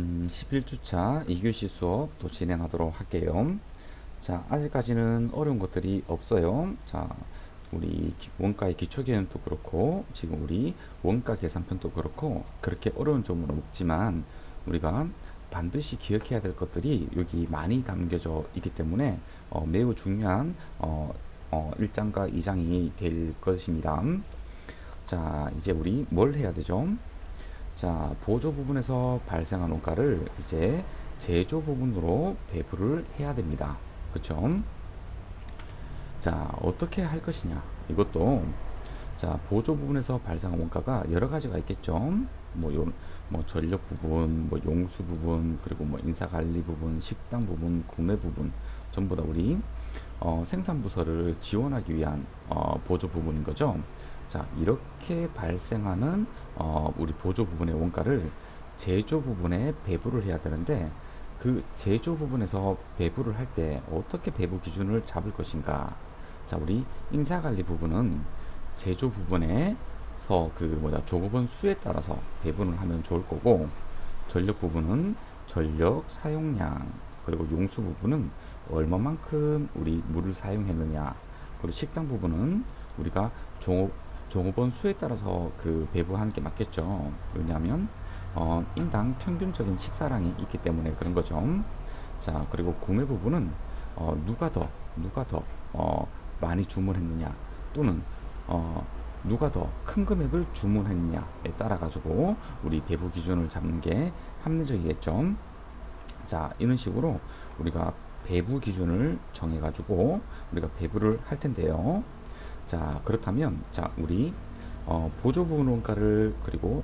11주차 2교시 수업 또 진행하도록 할게요. 자, 아직까지는 어려운 것들이 없어요. 자, 우리 원가의 기초 개념도 그렇고, 지금 우리 원가 계산편도 그렇고, 그렇게 어려운 점은 없지만, 우리가 반드시 기억해야 될 것들이 여기 많이 담겨져 있기 때문에, 매우 중요한, 1장과 2장이 될 것입니다. 자, 이제 우리 뭘 해야 되죠? 자, 보조 부분에서 발생한 원가를 이제 제조 부분으로 배분을 해야 됩니다. 그쵸? 자, 어떻게 할 것이냐? 이것도, 자, 보조 부분에서 발생한 원가가 여러 가지가 있겠죠? 뭐, 뭐, 전력 부분, 뭐, 용수 부분, 그리고 뭐, 인사관리 부분, 식당 부분, 구매 부분, 전부 다 우리, 생산 부서를 지원하기 위한, 보조 부분인 거죠. 자, 이렇게 발생하는 우리 보조 부분의 원가를 제조 부분에 배분을 해야 되는데 그 제조 부분에서 배분을 할 때 어떻게 배분 기준을 잡을 것인가? 자, 우리 인사관리 부분은 제조 부분에서 그 뭐냐 조급원 수에 따라서 배분을 하면 좋을 거고 전력 부분은 전력 사용량 그리고 용수 부분은 얼마만큼 우리 물을 사용했느냐 그리고 식당 부분은 우리가 종업원 수에 따라서 그 배부하는 게 맞겠죠. 왜냐하면 인당 평균적인 식사량이 있기 때문에 그런 거죠. 자, 그리고 구매 부분은 누가 더 많이 주문했느냐 또는 누가 더 큰 금액을 주문했느냐에 따라 가지고 우리 배부 기준을 잡는 게 합리적이겠죠. 자, 이런 식으로 우리가 배부 기준을 정해 가지고 우리가 배부를 할 텐데요. 자, 그렇다면 자, 우리 보조 부분 원가를 그리고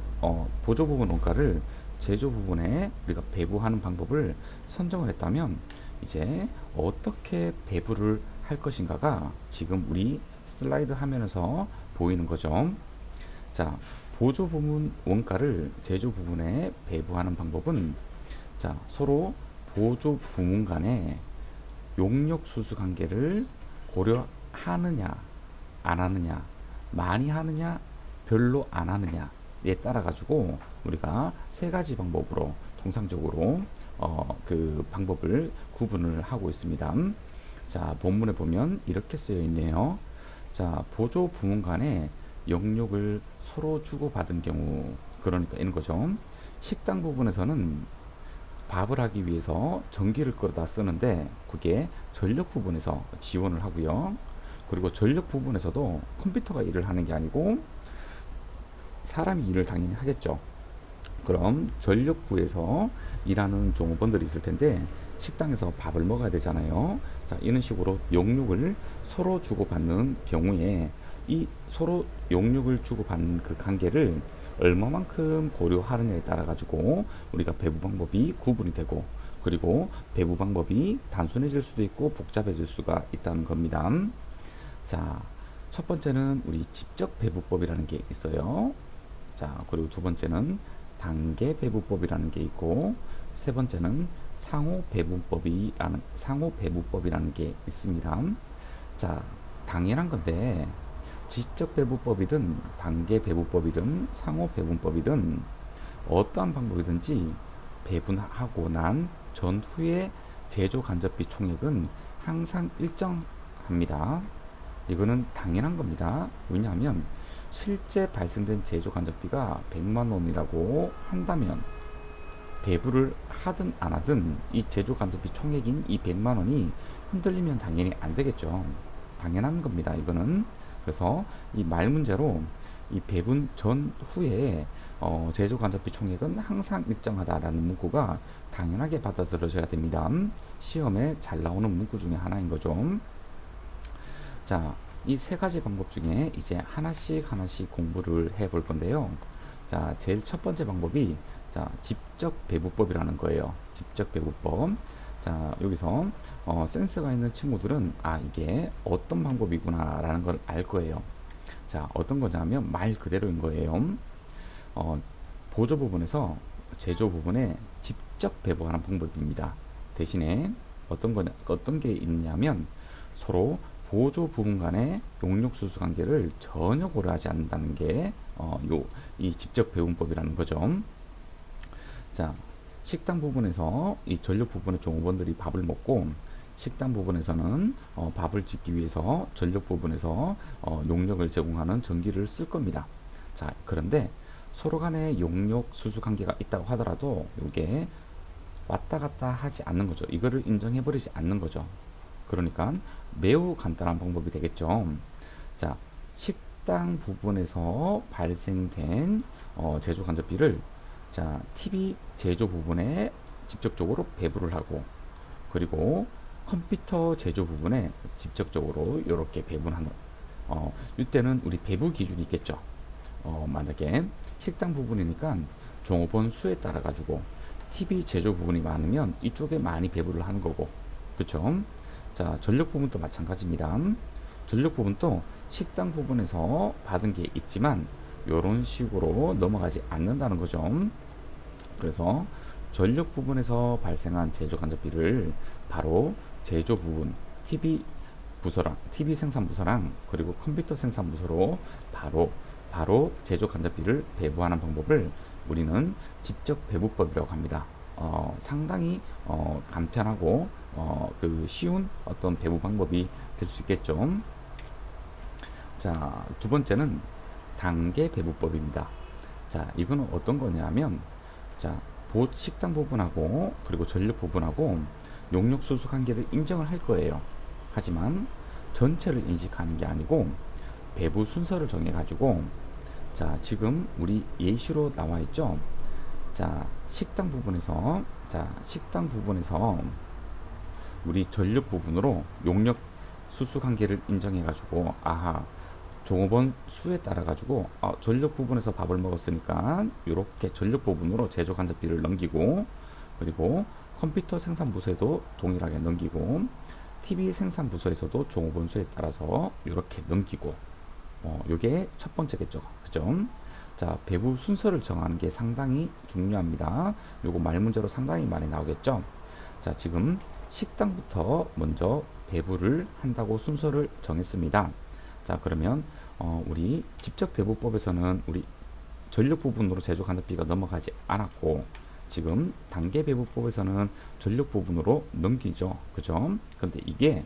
보조 부분 원가를 제조 부분에 우리가 배부하는 방법을 선정을 했다면 이제 어떻게 배부를 할 것인가가 지금 우리 슬라이드 화면에서 보이는 거죠. 자, 보조 부분 원가를 제조 부분에 배부하는 방법은 자, 서로 보조 부문 간의 용역 수수 관계를 고려하느냐 안 하느냐, 많이 하느냐, 별로 안 하느냐에 따라 가지고 우리가 세 가지 방법으로 통상적으로 그 방법을 구분을 하고 있습니다. 자, 본문에 보면 이렇게 쓰여 있네요. 자, 보조 부문 간에 영역을 서로 주고받은 경우, 그러니까 이런 거죠. 식당 부분에서는 밥을 하기 위해서 전기를 끌어다 쓰는데 그게 전력 부분에서 지원을 하고요. 그리고 전력 부분에서도 컴퓨터가 일을 하는 게 아니고 사람이 일을 당연히 하겠죠. 그럼 전력부에서 일하는 종업원들이 있을 텐데 식당에서 밥을 먹어야 되잖아요. 자, 이런 식으로 용역을 서로 주고받는 경우에 이 서로 용역을 주고받는 그 관계를 얼마만큼 고려하느냐에 따라 가지고 우리가 배부 방법이 구분이 되고 그리고 배부 방법이 단순해질 수도 있고 복잡해질 수가 있다는 겁니다. 자, 첫 번째는 우리 직접 배부법이라는 게 있어요. 자, 그리고 두 번째는 단계 배부법이라는 게 있고, 세 번째는 상호 배부법이라는 게 있습니다. 자, 당연한 건데, 직접 배부법이든 단계 배부법이든 상호 배분법이든 어떠한 방법이든지 배분하고 난 전후의 제조 간접비 총액은 항상 일정합니다. 이거는 당연한 겁니다. 왜냐하면 실제 발생된 제조 간접비가 100만 원이라고 한다면 배부를 하든 안 하든 이 제조 간접비 총액인 이 100만 원이 흔들리면 당연히 안 되겠죠. 당연한 겁니다. 이거는. 그래서 이 말 문제로 이 배분 전후에 제조 간접비 총액은 항상 일정하다라는 문구가 당연하게 받아들여져야 됩니다. 시험에 잘 나오는 문구 중에 하나인 거죠. 자, 이 세 가지 방법 중에 이제 하나씩 공부를 해 볼 건데요. 자, 제일 첫 번째 방법이 자, 직접 배부법이라는 거예요. 직접 배부법. 자, 여기서 센스가 있는 친구들은 아, 이게 어떤 방법이구나라는 걸 알 거예요. 자, 어떤 거냐면 말 그대로인 거예요. 어, 보조 부분에서 제조 부분에 직접 배부하는 방법입니다. 대신에 어떤 게 있냐면 서로 보조 부분 간의 용역 수수 관계를 전혀 고려하지 않는다는 게 이 직접 배분법이라는 거죠. 자, 식당 부분에서 이 전력 부분의 종업원들이 밥을 먹고 식당 부분에서는 밥을 짓기 위해서 전력 부분에서 용역을 제공하는 전기를 쓸 겁니다. 자, 그런데 서로 간에 용역 수수 관계가 있다고 하더라도 이게 왔다 갔다 하지 않는 거죠. 이거를 인정해 버리지 않는 거죠. 그러니까 매우 간단한 방법이 되겠죠. 자, 식당 부분에서 발생된 제조 간접비를 자, TV 제조 부분에 직접적으로 배부를 하고 그리고 컴퓨터 제조 부분에 직접적으로 이렇게 배분하는 이때는 우리 배부 기준이 있겠죠. 만약에 식당 부분이니까 종업원 수에 따라 가지고 TV 제조 부분이 많으면 이쪽에 많이 배부를 하는 거고 그렇죠. 자, 전력 부분도 마찬가지입니다. 전력 부분도 식당 부분에서 받은 게 있지만 이런 식으로 넘어가지 않는다는 거죠. 그래서 전력 부분에서 발생한 제조 간접비를 바로 제조 부분 TV 생산 부서랑 그리고 컴퓨터 생산 부서로 바로 제조 간접비를 배부하는 방법을 우리는 직접 배부법이라고 합니다. 상당히 간편하고 그 쉬운 어떤 배부 방법이 될 수 있겠죠. 자, 두 번째는 단계 배부법입니다. 자, 이거는 어떤 거냐면 자, 식당 부분하고 그리고 전력 부분하고 용역 수수 관계를 인정을 할 거예요. 하지만 전체를 인식하는 게 아니고 배부 순서를 정해 가지고 자, 지금 우리 예시로 나와 있죠. 자, 식당 부분에서 우리 전력 부분으로 용역 수수 관계를 인정해 가지고 아하 종업원 수에 따라 가지고 전력 부분에서 밥을 먹었으니까 이렇게 전력 부분으로 제조 간접비를 넘기고 그리고 컴퓨터 생산 부서에도 동일하게 넘기고 TV 생산 부서에서도 종업원 수에 따라서 이렇게 넘기고 요게 첫 번째겠죠. 그죠? 자, 배부 순서를 정하는 게 상당히 중요합니다. 요거 말 문제로 상당히 많이 나오겠죠. 자, 지금 식당부터 먼저 배부를 한다고 순서를 정했습니다. 자, 그러면 우리 직접 배부법에서는 우리 전력 부분으로 제조 간접비가 넘어가지 않았고 지금 단계 배부법에서는 전력 부분으로 넘기죠. 그죠? 근데 이게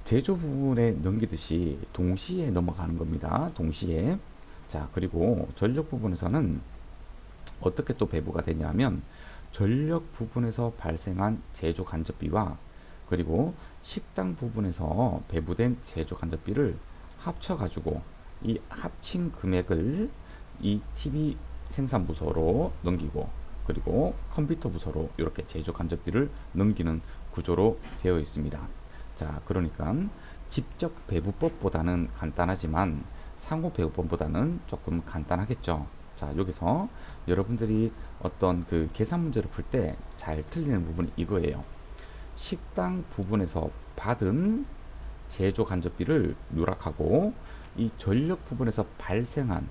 제조 부분에 넘기듯이 동시에 넘어가는 겁니다. 동시에. 자, 그리고 전력 부분에서는 어떻게 또 배부가 되냐면 전력 부분에서 발생한 제조 간접비와 그리고 식당 부분에서 배부된 제조 간접비를 합쳐가지고 이 합친 금액을 이 TV 생산 부서로 넘기고 그리고 컴퓨터 부서로 이렇게 제조 간접비를 넘기는 구조로 되어 있습니다. 자, 그러니까 직접 배부법보다는 간단하지만 상호 배부법보다는 조금 간단하겠죠. 자, 여기서 여러분들이 어떤 그 계산 문제를 풀 때 잘 틀리는 부분이 이거예요. 식당 부분에서 받은 제조 간접비를 누락하고 이 전력 부분에서 발생한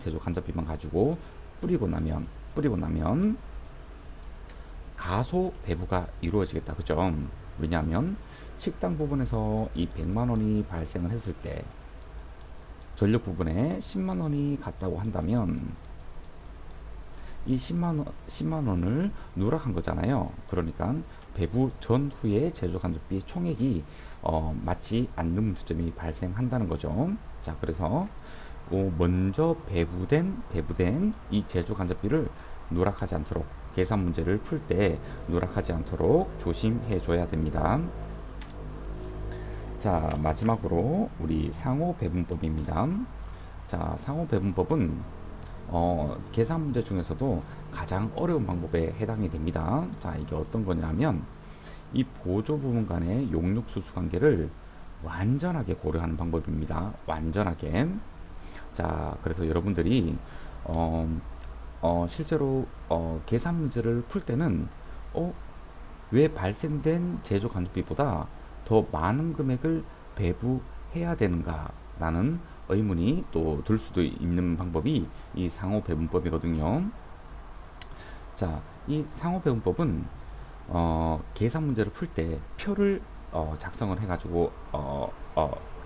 제조 간접비만 가지고 뿌리고 나면 가소 배부가 이루어지겠다. 그죠? 왜냐하면 식당 부분에서 이 100만 원이 발생을 했을 때 전력 부분에 10만 원이 갔다고 한다면 이 10만 원을 누락한 거잖아요. 그러니까 배부 전후의 제조 간접비 총액이 맞지 않는 문제점이 발생한다는 거죠. 자, 그래서 먼저 배부된 이 제조 간접비를 누락하지 않도록 계산 문제를 풀 때 누락하지 않도록 조심해 줘야 됩니다. 자, 마지막으로 우리 상호 배분법입니다. 자, 상호 배분법은 계산 문제 중에서도 가장 어려운 방법에 해당이 됩니다. 자, 이게 어떤 거냐면 이 보조 부분 간의 용역 수수 관계를 완전하게 고려하는 방법입니다. 완전하게. 자, 그래서 여러분들이 실제로 계산 문제를 풀 때는 왜 발생된 제조 간접비보다 더 많은 금액을 배부해야 되는가 라는 의문이 또 들 수도 있는 방법이 이 상호 배분법이거든요. 자, 이 상호 배분법은 계산 문제를 풀 때 표를 작성을 해가지고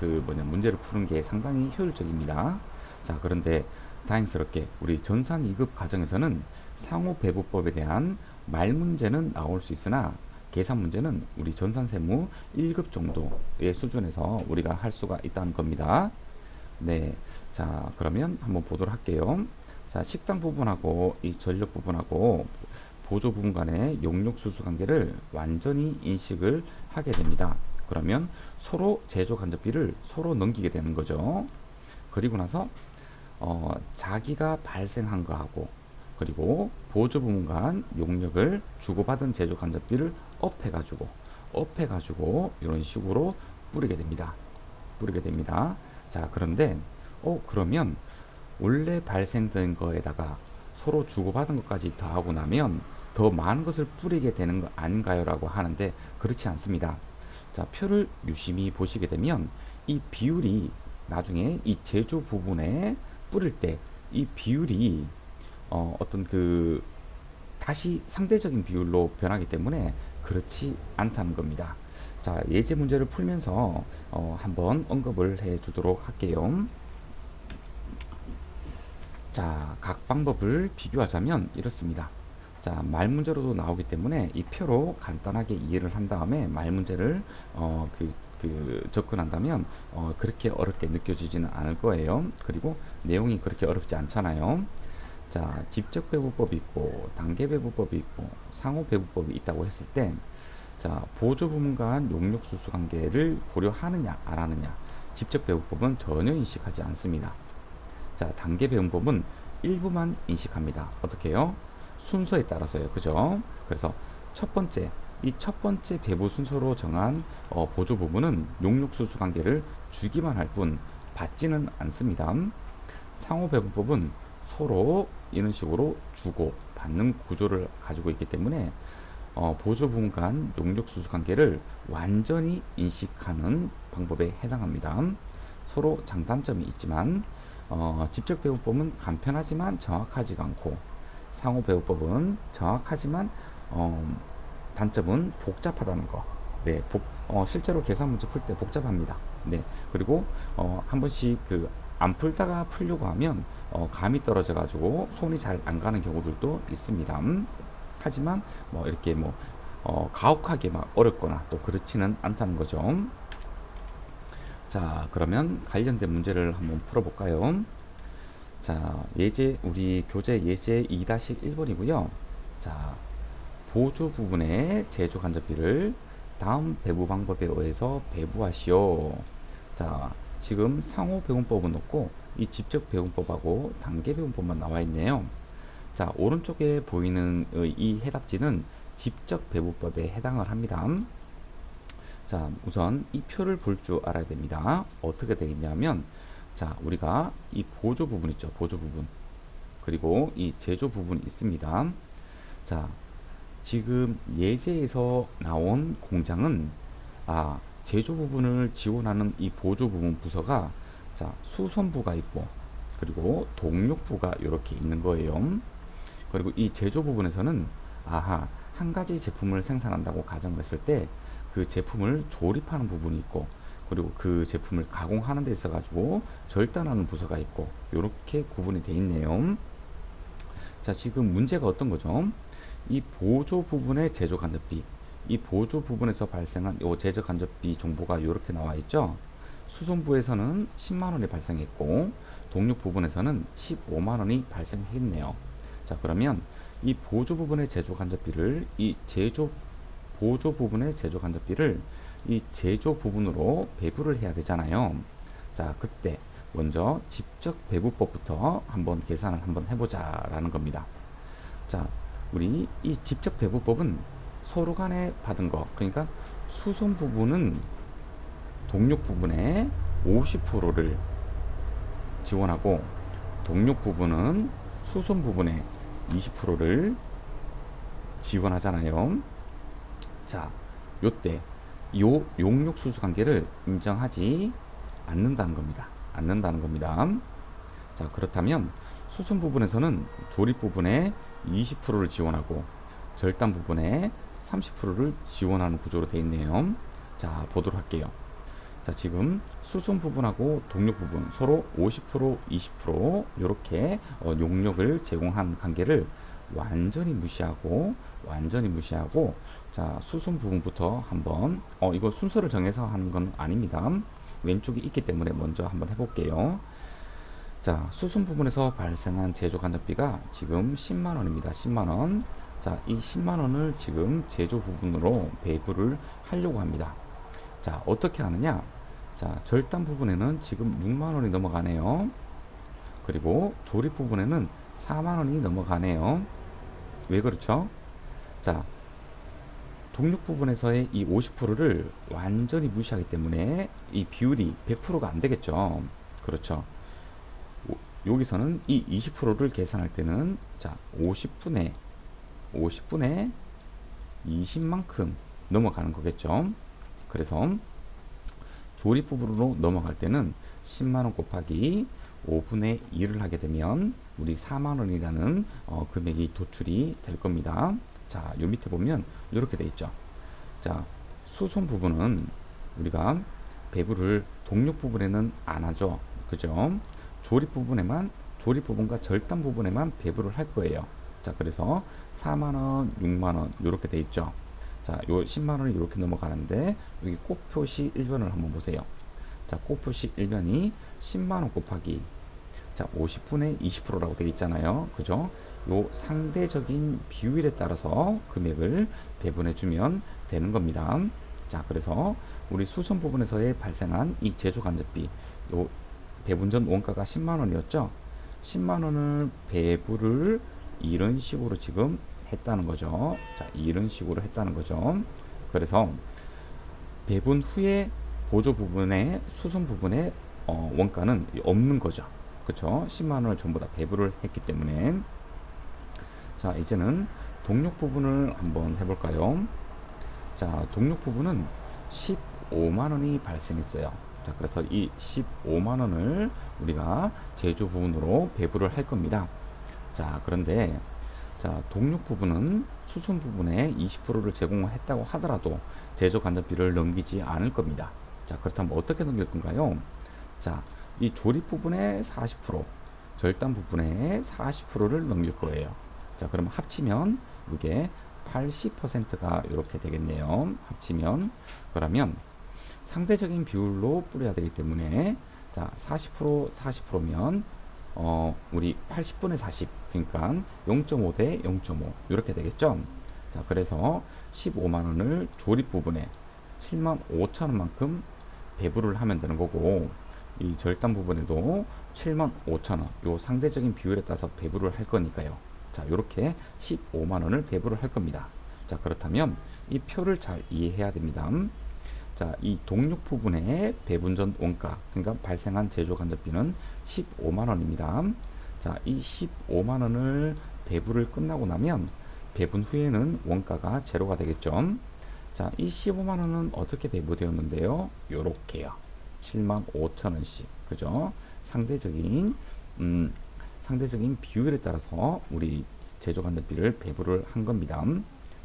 문제를 푸는 게 상당히 효율적입니다. 자, 그런데 다행스럽게 우리 전산 2급 과정에서는 상호 배부법에 대한 말 문제는 나올 수 있으나 계산 문제는 우리 전산세무 1급 정도의 수준에서 우리가 할 수가 있다는 겁니다. 네. 자, 그러면 한번 보도록 할게요. 자, 식당 부분하고 이 전력 부분하고 보조 부분 간의 용역 수수 관계를 완전히 인식을 하게 됩니다. 그러면 서로 제조 간접비를 서로 넘기게 되는 거죠. 그리고 나서 자기가 발생한 거하고 그리고 보조 부문 간 용역을 주고받은 제조 간접비를 업해가지고 이런 식으로 뿌리게 됩니다. 자, 그런데 그러면 원래 발생된 거에다가 서로 주고받은 것까지 더하고 나면 더 많은 것을 뿌리게 되는 거 아닌가요? 라고 하는데 그렇지 않습니다. 자, 표를 유심히 보시게 되면 이 비율이 나중에 이 제조 부분에 뿌릴 때 이 비율이 어떤 그 다시 상대적인 비율로 변하기 때문에 그렇지 않다는 겁니다. 자, 예제 문제를 풀면서 한번 언급을 해 주도록 할게요. 자, 각 방법을 비교하자면 이렇습니다. 자, 말 문제로도 나오기 때문에 이 표로 간단하게 이해를 한 다음에 말 문제를 접근한다면 그렇게 어렵게 느껴지지는 않을 거예요. 그리고 내용이 그렇게 어렵지 않잖아요. 자, 직접 배부법이 있고 단계 배부법이 있고 상호 배부법이 있다고 했을 때 자, 보조 부문 간 용역 수수 관계를 고려하느냐 안 하느냐. 직접 배부법은 전혀 인식하지 않습니다. 자, 단계 배운법은 일부만 인식합니다. 어떻게 해요? 순서에 따라서요. 그죠? 그래서 이 첫 번째 배부 순서로 정한 보조 부분은 용역 수수 관계를 주기만 할 뿐 받지는 않습니다. 상호 배분법은 서로 이런 식으로 주고 받는 구조를 가지고 있기 때문에 보조 부분 간 용역 수수 관계를 완전히 인식하는 방법에 해당합니다. 서로 장단점이 있지만 직접 배우법은 간편하지만 정확하지가 않고 상호 배우법은 정확하지만 단점은 복잡하다는 거. 네, 실제로 계산 문제 풀 때 복잡합니다. 네, 그리고 한 번씩 안 풀다가 풀려고 하면 감이 떨어져 가지고 손이 잘 안 가는 경우들도 있습니다. 하지만 이렇게 가혹하게 막 어렵거나 또 그렇지는 않다는 거죠. 자, 그러면 관련된 문제를 한번 풀어볼까요? 자, 우리 교재 예제 2-1번이고요. 자, 보조 부분의 제조 간접비를 다음 배부 방법에 의해서 배부하시오. 자, 지금 상호 배분법은 없고 이 직접 배분법하고 단계 배분법만 나와 있네요. 자, 오른쪽에 보이는 이 해답지는 직접 배분법에 해당을 합니다. 자, 우선 이 표를 볼 줄 알아야 됩니다. 어떻게 되겠냐면, 자, 우리가 이 보조 부분 있죠. 보조 부분. 그리고 이 제조 부분이 있습니다. 자, 지금 예제에서 나온 공장은, 제조 부분을 지원하는 이 보조 부분 부서가, 자, 수선부가 있고, 그리고 동력부가 이렇게 있는 거예요. 그리고 이 제조 부분에서는, 한 가지 제품을 생산한다고 가정을 했을 때, 그 제품을 조립하는 부분이 있고 그리고 그 제품을 가공하는 데 있어 가지고 절단하는 부서가 있고 이렇게 구분이 되어 있네요. 자, 지금 문제가 어떤 거죠? 이 보조 부분의 제조 간접비, 이 보조 부분에서 발생한 이 제조 간접비 정보가 이렇게 나와 있죠. 수송부에서는 10만 원이 발생했고 동력 부분에서는 15만 원이 발생했네요. 자, 그러면 이 보조 부분의 제조 간접비를 보조 부분의 제조 간접비를 이 제조 부분으로 배부를 해야 되잖아요. 자, 그때 먼저 직접 배부법부터 한번 계산을 한번 해보자 라는 겁니다. 자, 우리 이 직접 배부법은 서로 간에 받은 거, 그러니까 수송 부분은 동력 부분의 50%를 지원하고 동력 부분은 수송 부분의 20%를 지원하잖아요. 자, 요때 용역 수수 관계를 인정하지 않는다는 겁니다. 자, 그렇다면 수선 부분에서는 조립 부분에 20%를 지원하고 절단 부분에 30%를 지원하는 구조로 되어 있네요. 자, 보도록 할게요. 자, 지금 수송 부분하고 동력 부분 서로 50%, 20% 이렇게 용역을 제공한 관계를 완전히 무시하고 자, 수송 부분부터 한번 이거 순서를 정해서 하는 건 아닙니다. 왼쪽이 있기 때문에 먼저 한번 해볼게요. 자, 수송 부분에서 발생한 제조 간접비가 지금 10만 원입니다. 10만 원. 자, 이 10만 원을 지금 제조 부분으로 배부를 하려고 합니다. 자, 어떻게 하느냐? 자, 절단 부분에는 지금 6만 원이 넘어가네요. 그리고 조립 부분에는 4만 원이 넘어가네요. 왜 그렇죠? 자, 동력 부분에서의 이 50%를 완전히 무시하기 때문에 이 비율이 100%가 안 되겠죠. 그렇죠. 여기서는 이 20%를 계산할 때는 자, 50분의 20만큼 넘어가는 거겠죠. 그래서 조립 부분으로 넘어갈 때는 10만원 곱하기 5분의 1을 하게 되면 우리 4만원이라는 금액이 도출이 될 겁니다. 자, 요 밑에 보면 이렇게 돼 있죠. 자, 수송 부분은 우리가 배부를 동력 부분에는 안 하죠. 그죠? 조립 부분과 절단 부분에만 배부를 할 거예요. 자, 그래서 4만원, 6만원 이렇게 돼 있죠. 자, 요 10만원이 이렇게 넘어가는데 여기 꼭표시 1변을 한번 보세요. 자, 꼭표시 1변이 10만원 곱하기 자, 50분의 20%라고 되어 있잖아요. 그죠? 요 상대적인 비율에 따라서 금액을 배분해 주면 되는 겁니다. 자, 그래서 우리 수선 부분에서의 발생한 이 제조 간접비 요 배분 전 원가가 10만 원이었죠. 10만 원을 배부를 이런 식으로 지금 했다는 거죠. 자, 이런 식으로 했다는 거죠. 그래서 배분 후에 보조 부분에 수선 부분에 원가는 없는 거죠. 그쵸? 10만 원을 전부 다 배부를 했기 때문에 자, 이제는 동력 부분을 한번 해볼까요? 자, 동력 부분은 15만 원이 발생했어요. 자, 그래서 이 15만 원을 우리가 제조 부분으로 배부를 할 겁니다. 자, 그런데 자, 동력 부분은 수선 부분에 20%를 제공했다고 하더라도 제조 간접비를 넘기지 않을 겁니다. 자, 그렇다면 어떻게 넘길 건가요? 자, 이 조립 부분에 40%, 절단 부분에 40%를 넘길 거예요. 자, 그럼 합치면 이게 80%가 이렇게 되겠네요. 합치면 그러면 상대적인 비율로 뿌려야 되기 때문에 자, 40% 40%면 우리 80분의 40 그러니까 0.5 대 0.5 이렇게 되겠죠. 자, 그래서 15만 원을 조립 부분에 7만 5천 원만큼 배부를 하면 되는 거고 이 절단 부분에도 7만 5천 원 요 상대적인 비율에 따라서 배부를 할 거니까요. 자, 이렇게 15만 원을 배부를 할 겁니다. 자, 그렇다면 이 표를 잘 이해해야 됩니다. 자, 이 동력 부분의 배분 전 원가, 그러니까 발생한 제조 간접비는 15만 원입니다. 자, 이 15만 원을 배부를 끝나고 나면 배분 후에는 원가가 제로가 되겠죠. 자, 이 15만 원은 어떻게 배부되었는데요? 요렇게요. 7만 5천 원씩. 그죠? 상대적인 비율에 따라서 우리 제조 간접비를 배부를 한 겁니다.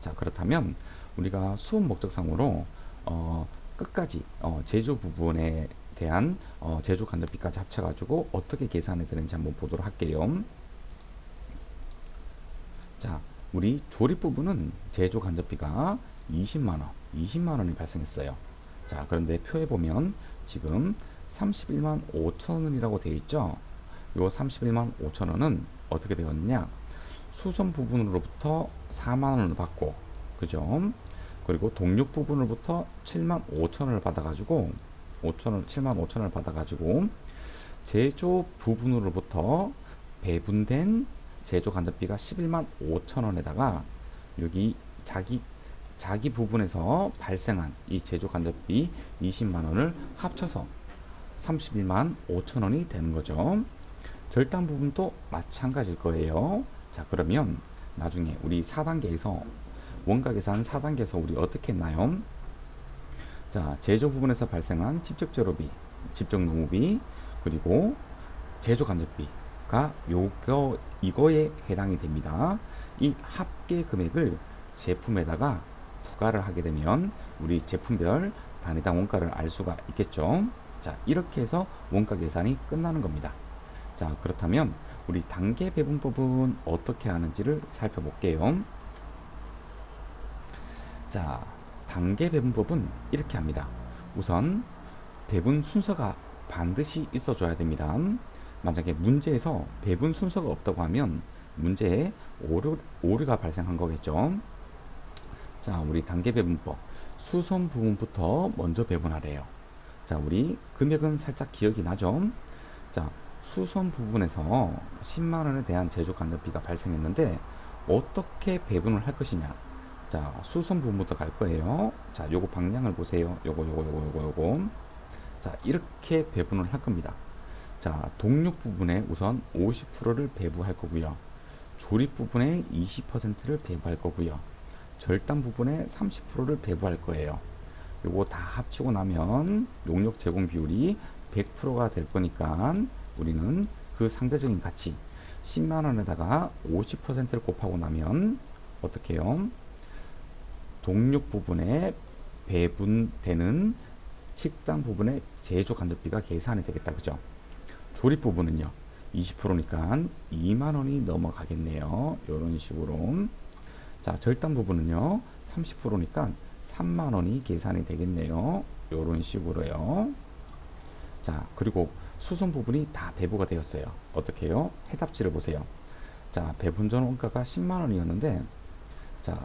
자, 그렇다면 우리가 수업 목적상으로 끝까지 제조 부분에 대한 제조 간접비까지 합쳐가지고 어떻게 계산이 되는지 한번 보도록 할게요. 자, 우리 조립 부분은 제조 간접비가 20만 원이 발생했어요. 자, 그런데 표에 보면 지금 31만 5천 원이라고 되어 있죠. 요 31만 5천 원은 어떻게 되었느냐? 수선 부분으로부터 4만 원을 받고, 그죠? 그리고 동력 부분으로부터 7만 5천 원을 받아가지고 7만 5천 원을 받아가지고 제조 부분으로부터 배분된 제조 간접비가 11만 5천 원에다가 여기 자기 부분에서 발생한 이 제조 간접비 20만 원을 합쳐서 31만 5천 원이 되는 거죠. 절단 부분도 마찬가지일 거예요. 자, 그러면 나중에 우리 4단계에서 원가 계산 4단계에서 우리 어떻게 했나요? 자, 제조 부분에서 발생한 직접 재료비, 직접 노무비, 그리고 제조 간접비가 이거에 해당이 됩니다. 이 합계 금액을 제품에다가 부가를 하게 되면 우리 제품별 단위당 원가를 알 수가 있겠죠. 자, 이렇게 해서 원가 계산이 끝나는 겁니다. 자, 그렇다면 우리 단계 배분법은 어떻게 하는지를 살펴볼게요. 자, 단계 배분법은 이렇게 합니다. 우선 배분 순서가 반드시 있어줘야 됩니다. 만약에 문제에서 배분 순서가 없다고 하면 문제에 오류가 발생한 거겠죠. 자, 우리 단계 배분법 수선 부분부터 먼저 배분하래요. 자, 우리 금액은 살짝 기억이 나죠. 자, 수선 부분에서 10만원에 대한 제조 간접비가 발생했는데 어떻게 배분을 할 것이냐. 자, 수선 부분부터 갈 거예요. 자, 요거 방향을 보세요. 요거. 자, 이렇게 배분을 할 겁니다. 자, 동력 부분에 우선 50%를 배부할 거고요. 조립 부분에 20%를 배부할 거고요. 절단 부분에 30%를 배부할 거예요. 요거 다 합치고 나면 용역 제공 비율이 100%가 될 거니까 우리는 그 상대적인 가치 10만원에다가 50%를 곱하고 나면 어떻게 해요? 동력 부분에 배분되는 식당 부분의 제조 간접비가 계산이 되겠다. 그죠? 조립 부분은요. 20%니까 2만원이 넘어가겠네요. 이런 식으로. 자, 절단 부분은요. 30%니까 3만원이 계산이 되겠네요. 이런 식으로요. 자, 그리고 수선 부분이 다 배부가 되었어요. 어떻게 해요? 해답지를 보세요. 자, 배분 전 원가가 10만원이었는데 자,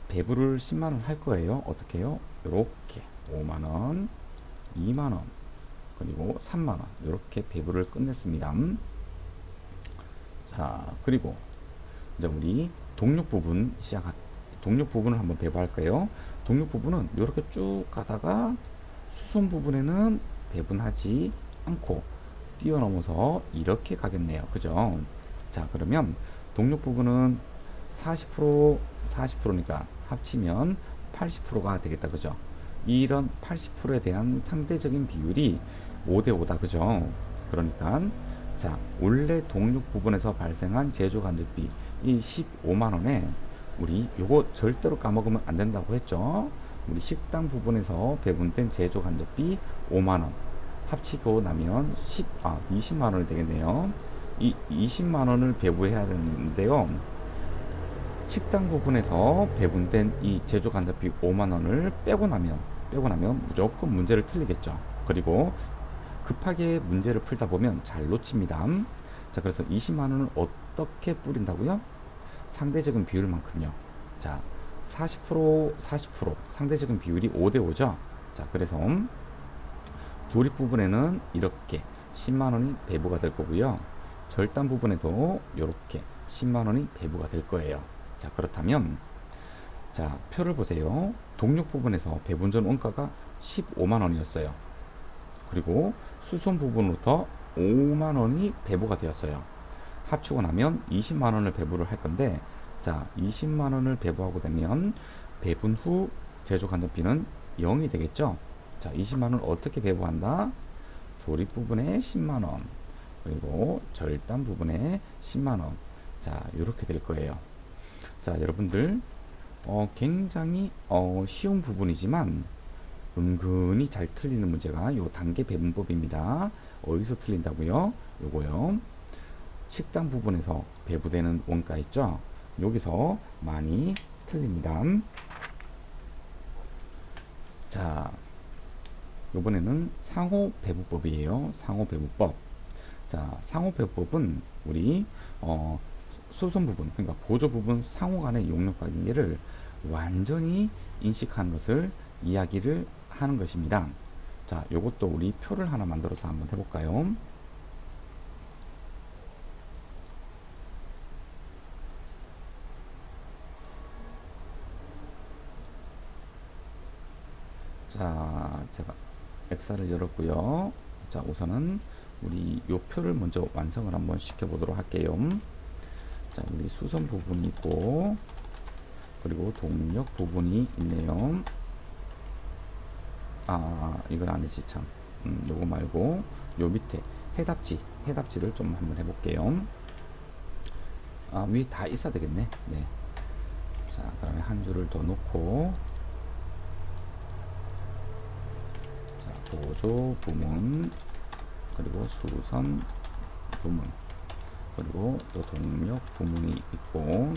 배부를 10만원 할 거예요. 어떻게 해요? 이렇게 5만원, 2만원, 그리고 3만원 이렇게 배부를 끝냈습니다. 자, 그리고 이제 우리 동력 부분 동력 부분을 한번 배부할 거예요. 동력 부분은 이렇게 쭉 가다가 수선 부분에는 배분하지 않고 뛰어넘어서 이렇게 가겠네요. 그죠? 자, 그러면 동력 부분은 40%, 40%니까 합치면 80%가 되겠다. 그죠? 이런 80%에 대한 상대적인 비율이 5대5다. 그죠? 그러니까 자, 원래 동력 부분에서 발생한 제조 간접비 이 15만원에 우리 요거 절대로 까먹으면 안 된다고 했죠. 우리 식당 부분에서 배분된 제조 간접비 5만원 합치고 나면 20만원이 되겠네요. 이 20만원을 배부해야 되는데요. 식당 부분에서 배분된 이 제조 간접비 5만원을 빼고 나면 무조건 문제를 틀리겠죠. 그리고 급하게 문제를 풀다 보면 잘 놓칩니다. 자, 그래서 20만원을 어떻게 뿌린다고요? 상대적인 비율만큼요. 자, 40%, 40% 상대적인 비율이 5대5죠. 자, 그래서 조립 부분에는 이렇게 10만원이 배부가 될 거고요. 절단 부분에도 이렇게 10만원이 배부가 될 거예요. 자, 그렇다면 자, 표를 보세요. 동력 부분에서 배분 전 원가가 15만원이었어요. 그리고 수선 부분부터 5만원이 배부가 되었어요. 합치고 나면 20만원을 배부를 할 건데 자, 20만원을 배부하고 되면 배분 후 제조 간접비는 0이 되겠죠. 자, 20만원을 어떻게 배부한다? 조립 부분에 10만원 그리고 절단 부분에 10만원. 자, 이렇게 될 거예요. 자, 여러분들 굉장히 쉬운 부분이지만 은근히 잘 틀리는 문제가 요 단계 배분법입니다. 어디서 틀린다고요? 요거요. 식당 부분에서 배부되는 원가 있죠? 여기서 많이 틀립니다. 자, 요번에는 상호 배부법이에요. 상호 배부법. 자, 상호 배부법은 우리 수선 부분, 그러니까 보조 부분 상호 간의 용역 관계를 완전히 인식하는 것을 이야기를 하는 것입니다. 자, 요것도 우리 표를 하나 만들어서 한번 해볼까요? 자, 제가 엑셀을 열었고요. 자, 우선은 우리 요 표를 먼저 완성을 한번 시켜보도록 할게요. 자, 우리 수선 부분이 있고 그리고 동력 부분이 있네요. 이건 아니지 참. 요거 말고 요 밑에 해답지를 좀 한번 해볼게요. 위 다 있어야 되겠네. 네. 자, 그다음에 한 줄을 더 놓고 보조 부문, 그리고 수선 부문, 그리고 또 동력 부문이 있고,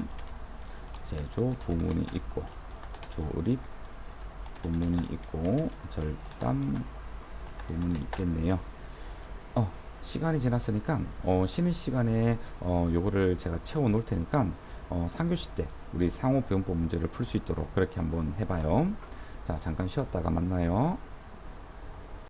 제조 부문이 있고, 조립 부문이 있고, 절단 부문이 있겠네요. 시간이 지났으니까 쉬는 시간에 요거를 제가 채워 놓을 테니까 3교시 때 우리 상호병법 문제를 풀 수 있도록 그렇게 한번 해봐요. 자, 잠깐 쉬었다가 만나요.